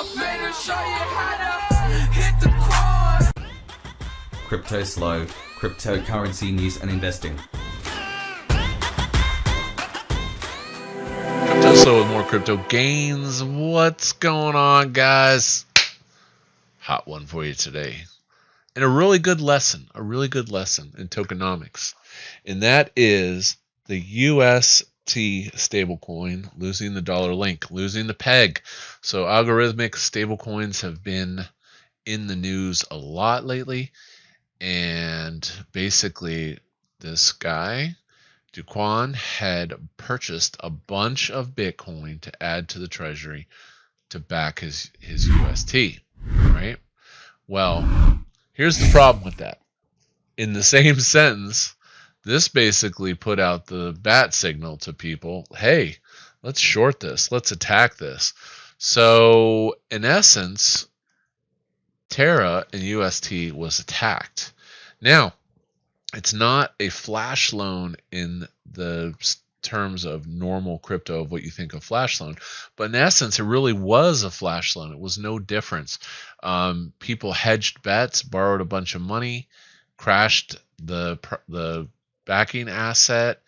I'm finna show you how to hit the Kwon. Cryptoslo, cryptocurrency news and investing. Cryptoslo with more crypto gains. What's going on, guys? Hot one for you today. And a really good lesson in tokenomics. And that is the UST stablecoin losing the dollar link, losing the peg. So algorithmic stablecoins have been in the news a lot lately. And basically, this guy, Kwon, had purchased a bunch of Bitcoin to add to the treasury to back his UST, right? Well, here's the problem with that. In the same sentence, this basically put out the bat signal to people, hey, let's short this, let's attack this. So, in essence, Terra and UST was attacked. Now, it's not a flash loan in the terms of normal crypto of what you think of flash loan, but in essence, it really was a flash loan. It was no difference. People hedged bets, borrowed a bunch of money, crashed the backing asset,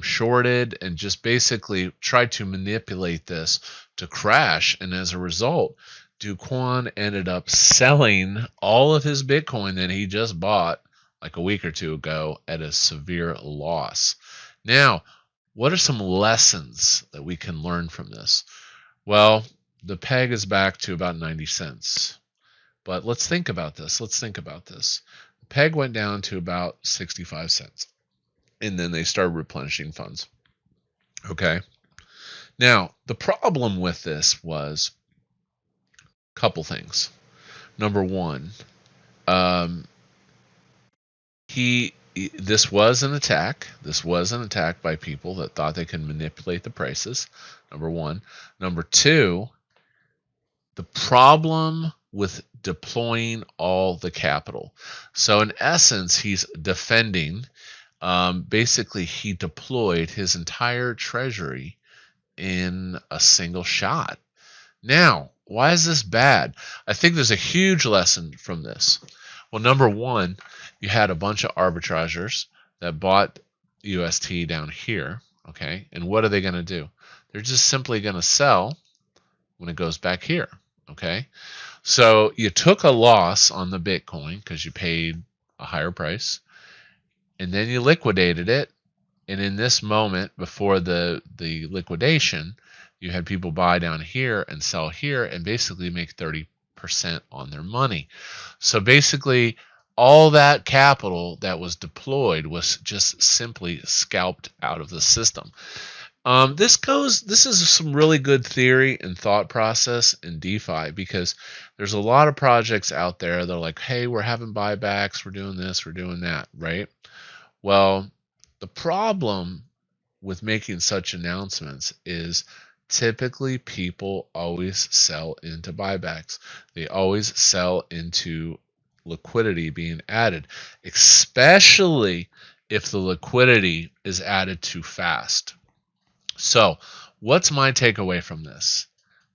shorted, and just basically tried to manipulate this to crash. And as a result, Kwon ended up selling all of his Bitcoin that he just bought like a week or two ago at a severe loss. Now, what are some lessons that we can learn from this? Well, the peg is back to about 90 cents. But let's think about this. The peg went down to about 65 cents. And then they started replenishing funds. Okay. Now, the problem with this was a couple things. Number one, this was an attack. This was an attack by people that thought they could manipulate the prices. Number one. Number two, the problem with deploying all the capital. So in essence, he's defending. Basically, he deployed his entire treasury in a single shot. Now, why is this bad? I think there's a huge lesson from this. Well, number one, you had a bunch of arbitrageurs that bought UST down here, okay? And what are they going to do? They're just simply going to sell when it goes back here, okay? So you took a loss on the Bitcoin because you paid a higher price, and then you liquidated it. And in this moment, before the liquidation, you had people buy down here and sell here and basically make 30% on their money. So basically, all that capital that was deployed was just simply scalped out of the system. This is some really good theory and thought process in DeFi, because there's a lot of projects out there that are like, hey, we're having buybacks, we're doing this, we're doing that, right? Well, the problem with making such announcements is typically people always sell into buybacks. They always sell into liquidity being added, especially if the liquidity is added too fast. So, what's my takeaway from this?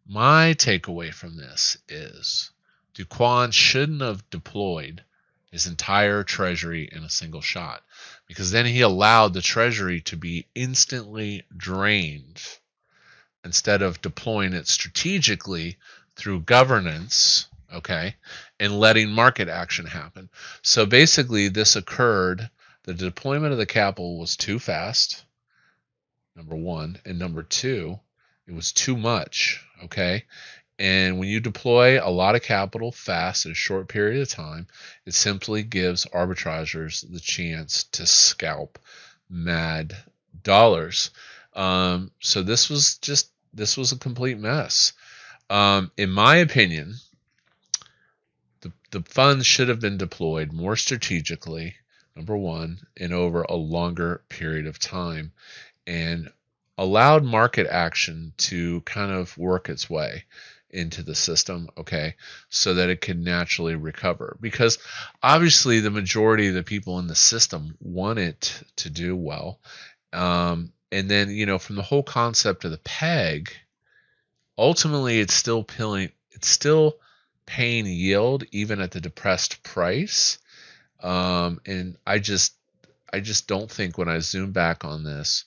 My takeaway from this is Kwon shouldn't have deployed his entire treasury in a single shot, because then he allowed the treasury to be instantly drained instead of deploying it strategically through governance, okay, and letting market action happen. So basically, this occurred, the deployment of the capital was too fast, number one, and number two, it was too much, okay? And when you deploy a lot of capital fast in a short period of time, it simply gives arbitrageurs the chance to scalp mad dollars. So this was a complete mess. In my opinion, the funds should have been deployed more strategically, number one, and over a longer period of time, and allowed market action to kind of work its way into the system, okay, so that it could naturally recover. Because obviously the majority of the people in the system want it to do well. And then, from the whole concept of the peg, ultimately it's still it's still paying yield even at the depressed price. And I just don't think when I zoom back on this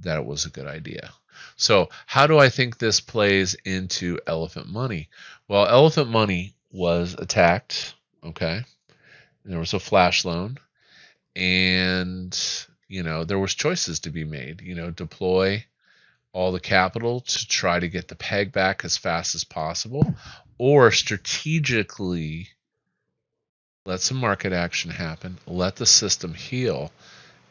that it was a good idea. So how do I think this plays into elephant money? Well, elephant money was attacked, okay? There was a flash loan, and there was choices to be made. Deploy all the capital to try to get the peg back as fast as possible, or strategically let some market action happen, let the system heal,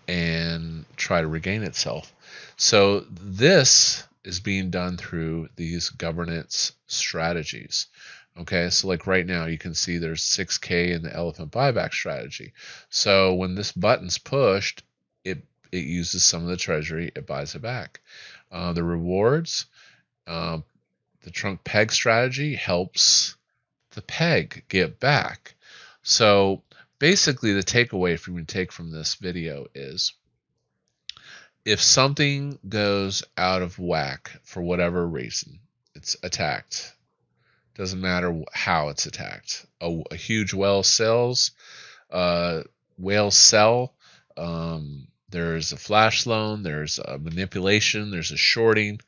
and try to regain itself. So this is being done through these governance strategies. Okay, so like right now you can see there's 6K in the elephant buyback strategy. So when this button's pushed, it uses some of the treasury, it buys it back. The rewards, the trunk peg strategy helps the peg get back. So basically the takeaway from you take from this video is, if something goes out of whack for whatever reason, it's attacked. Doesn't matter how it's attacked. A huge whale sells, whales sell. There's a flash loan. There's a manipulation. There's a shorting.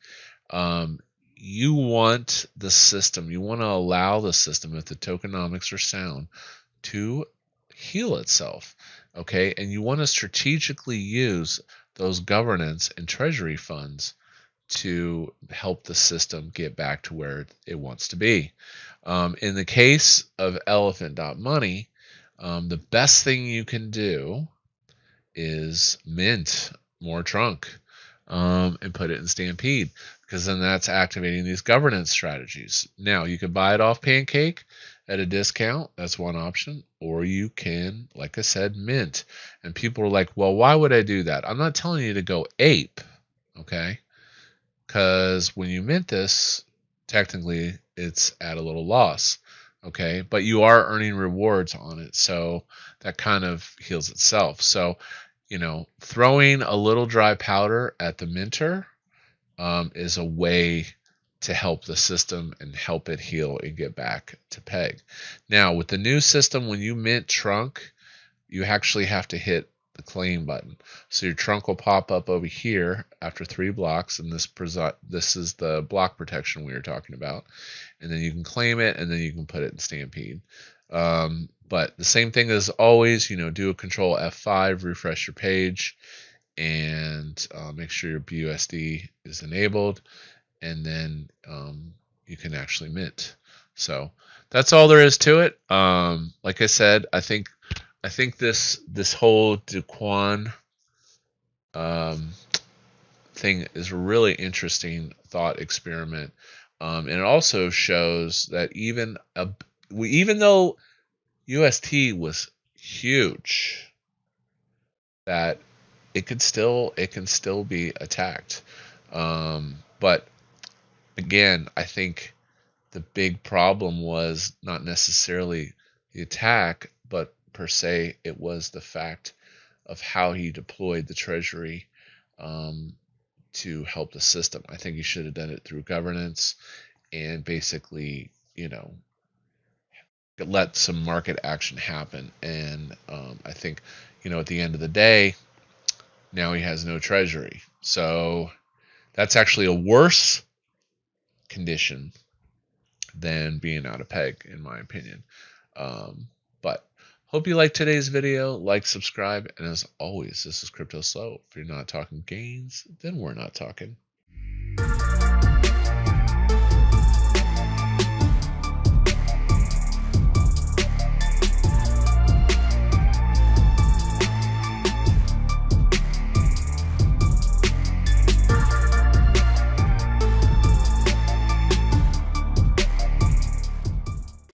You want the system. You want to allow the system, if the tokenomics are sound, to heal itself. Okay, and you want to strategically use those governance and treasury funds to help the system get back to where it wants to be. In the case of elephant.money, the best thing you can do is mint more trunk and put it in Stampede, because then that's activating these governance strategies. Now, you can buy it off Pancake at a discount. That's one option. Or you can, like I said, mint. And people are like, well, why would I do that? I'm not telling you to go ape, okay? Because when you mint this, technically it's at a little loss, okay? But you are earning rewards on it, so that kind of heals itself. So, throwing a little dry powder at the minter is a way to help the system and help it heal and get back to peg. Now, with the new system, when you mint trunk, you actually have to hit the claim button. So your trunk will pop up over here after 3 blocks, and this is the block protection we were talking about. And then you can claim it, and then you can put it in Stampede. But the same thing as always, do a Control F5, refresh your page, and make sure your BUSD is enabled, and then you can actually mint. So that's all there is to it. Like I said, I think this whole Kwon thing is a really interesting thought experiment, and it also shows that even though UST was huge, that it can still be attacked. But again, I think the big problem was not necessarily the attack, but per se it was the fact of how he deployed the treasury to help the system. I think he should have done it through governance and basically, let some market action happen. And I think, at the end of the day, now he has no treasury. So that's actually a worse condition than being out of peg, in my opinion. But hope you liked today's video. Like, subscribe, and as always, this is Cryptoslo. If you're not talking gains, then we're not talking.